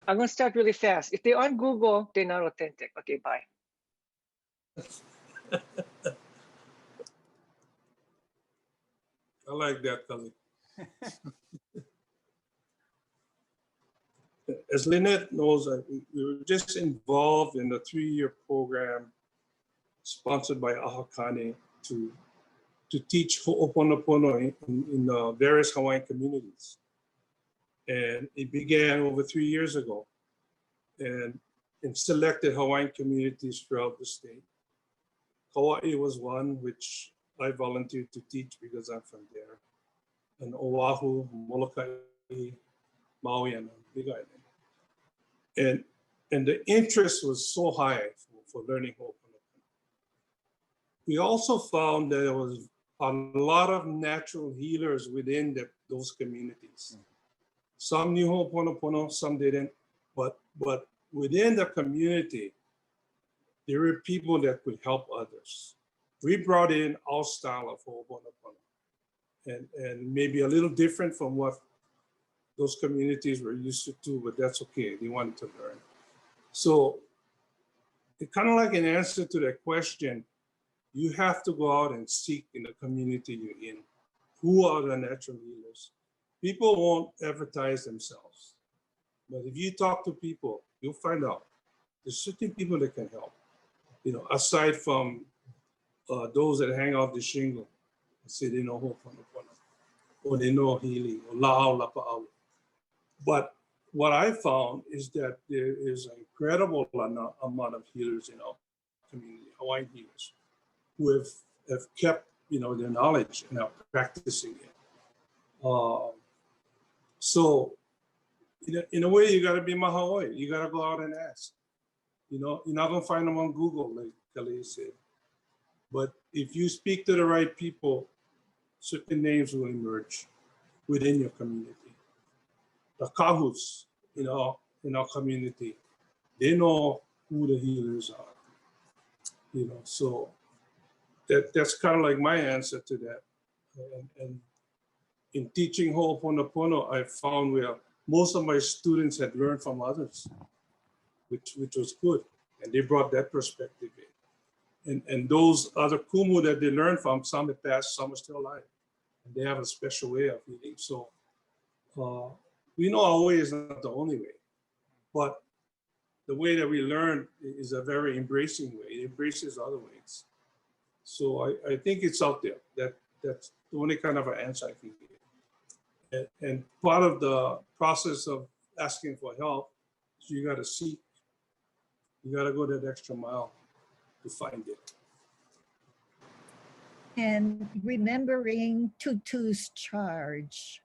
I'm going to start really fast. If they're on Google, they're not authentic. Okay, bye. I like that, Kali. As Lynette knows, we were just involved in a 3-year program sponsored by Ahakane to teach Ho'oponopono in various Hawaiian communities. And it began over 3 years ago and in selected Hawaiian communities throughout the state. Kauahi was one which I volunteered to teach because I'm from there. And Oahu, Molokai, Maui, and Big Island. And the interest was so high for learning Ho'oponopono. We also found that there was a lot of natural healers within those communities. Some knew Ho'oponopono, some didn't, but within the community, there were people that could help others. We brought in our style of Ho'oponopono, and maybe a little different from what those communities were used to do, but that's okay, they wanted to learn. So it kind of like an answer to that question, you have to go out and seek in the community you're in. Who are the natural healers? People won't advertise themselves, but if you talk to people, you'll find out there's certain people that can help. You know, aside from those that hang off the shingle and say they know Ho'oponopono, or they know healing, or la'au lapa'au. But what I found is that there is an incredible amount of healers in our community, Hawaiian healers, who have kept, you know, their knowledge and are practicing it. So in a way, you got to be maha'oi. You got to go out and ask. You know, you're not going to find them on Google, like Kalei said. But if you speak to the right people, certain names will emerge within your community. The kahus, you know, in our community, they know who the healers are. You know, so that's kind of like my answer to that. And in teaching Ho'oponopono, I found where most of my students had learned from others, which was good. And they brought that perspective in. And those other kumu that they learned from, some have passed, some are still alive. And they have a special way of healing. So we know our way is not the only way, but the way that we learn is a very embracing way. It embraces other ways. So I think it's out there. That's the only kind of an answer I can give. And part of the process of asking for help is you got to seek. You got to go that extra mile to find it. And remembering Tūtū's charge,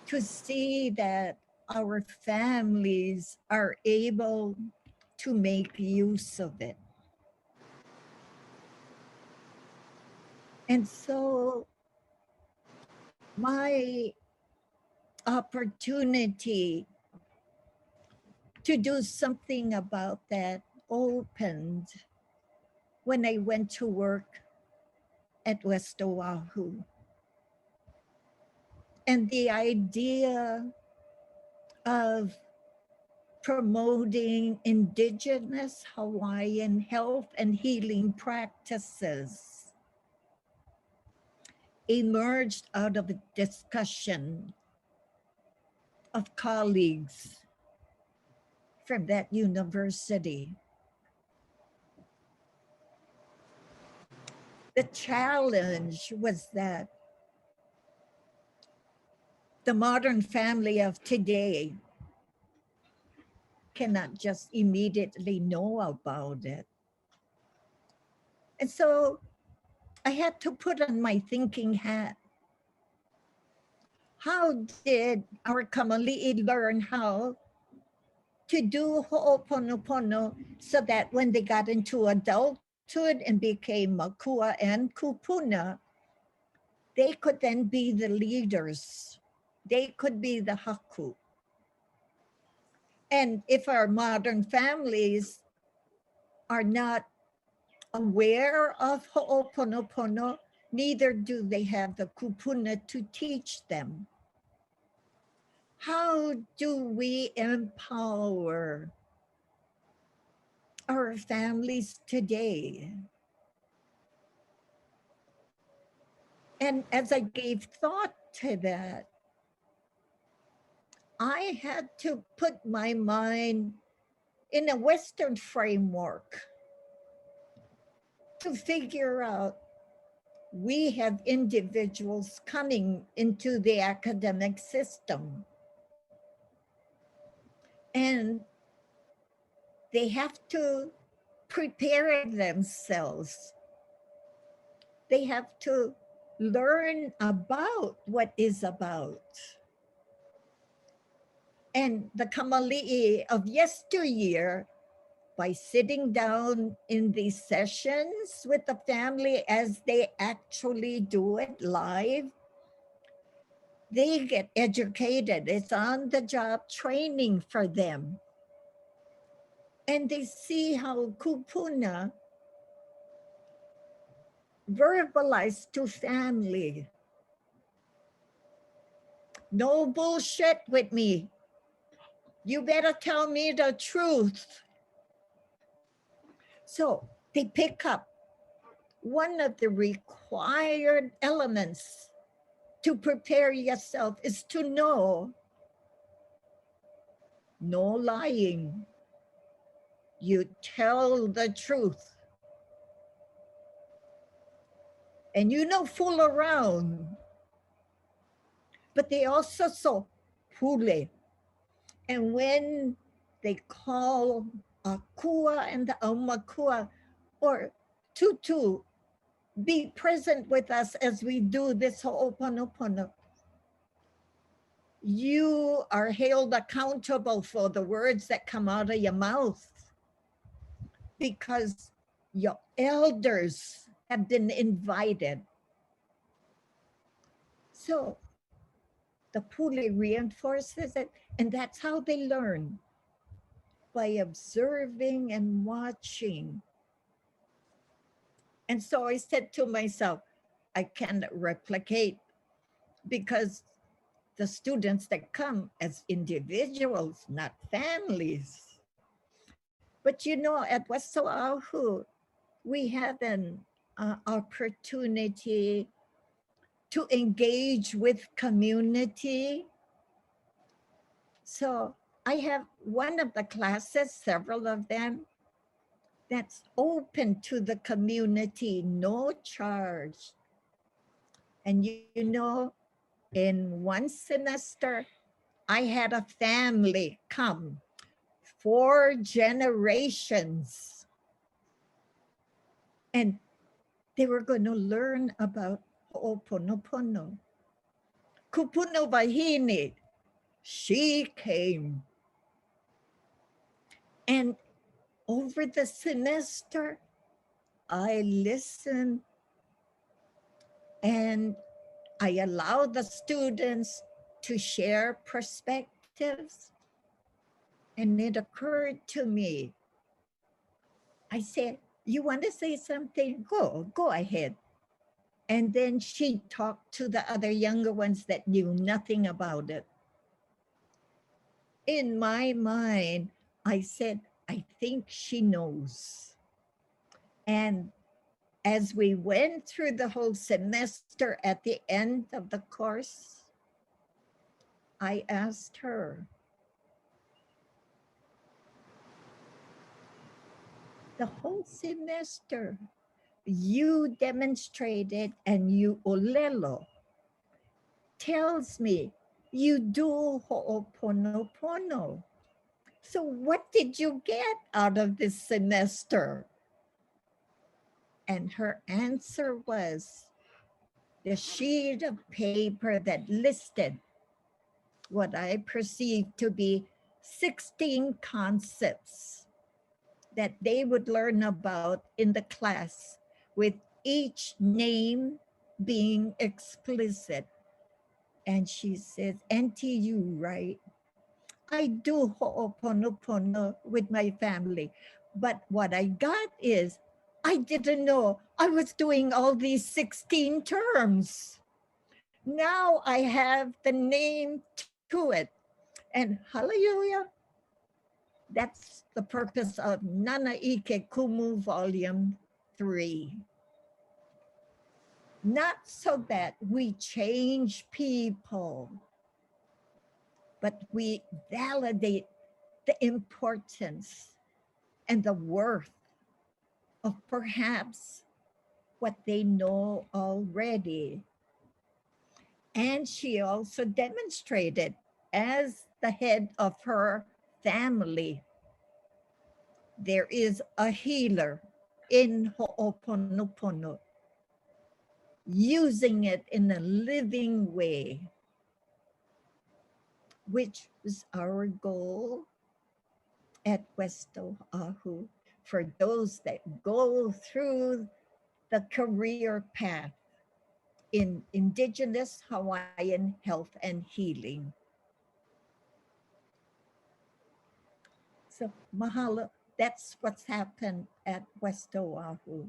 to see that our families are able to make use of it. And so my opportunity to do something about that opened when I went to work at West Oahu. And the idea of promoting indigenous Hawaiian health and healing practices emerged out of a discussion of colleagues from that university. The challenge was that the modern family of today cannot just immediately know about it. And so I had to put on my thinking hat. How did our kamali'i learn how to do Ho'oponopono so that when they got into adulthood and became makua and kūpuna, they could then be the leaders. They could be the haku. And if our modern families are not aware of Ho'oponopono, neither do they have the kūpuna to teach them. How do we empower our families today? And as I gave thought to that, I had to put my mind in a Western framework to figure out we have individuals coming into the academic system, and they have to prepare themselves. They have to learn about what is about. And the kamali'i of yesteryear, by sitting down in these sessions with the family as they actually do it live, they get educated. It's on-the-job training for them. And they see how kūpuna verbalized to family. No bullshit with me. You better tell me the truth. So they pick up one of the required elements to prepare yourself is to know no lying. You tell the truth. And you don't fool around. But they also saw pule. And when they call Akua and the Aumakua, or Tutu, be present with us as we do this Ho'oponopono. You are held accountable for the words that come out of your mouth because your elders have been invited. So the pule reinforces it, and that's how they learn, by observing and watching. And so I said to myself, I cannot replicate, because the students that come as individuals, not families. But you know, at West Oahu, we have an opportunity to engage with community. So I have one of the classes, several of them, that's open to the community, no charge. And you know, in one semester, I had a family come, 4 generations. And they were going to learn about Ho'oponopono. Kupuno Wahine, she came. And over the semester, I listened and I allowed the students to share perspectives. And it occurred to me, I said, you want to say something? Go ahead. And then she talked to the other younger ones that knew nothing about it. In my mind, I said, I think she knows. And as we went through the whole semester, at the end of the course, I asked her, the whole semester, you demonstrated and you olelo tells me you do Ho'oponopono. So what did you get out of this semester? And her answer was the sheet of paper that listed what I perceived to be 16 concepts that they would learn about in the class, with each name being explicit. And she says, Auntie, you right. I do Ho'oponopono with my family. But what I got is, I didn't know I was doing all these 16 terms. Now I have the name to it. And hallelujah, that's the purpose of Nāna I Ke Kumu Volume 3. Not so that we change people, but we validate the importance and the worth of perhaps what they know already. And she also demonstrated as the head of her family, there is a healer in Ho'oponopono, using it in a living way, which is our goal at West Oahu for those that go through the career path in Indigenous Hawaiian health and healing. So mahalo, that's what's happened at West Oahu.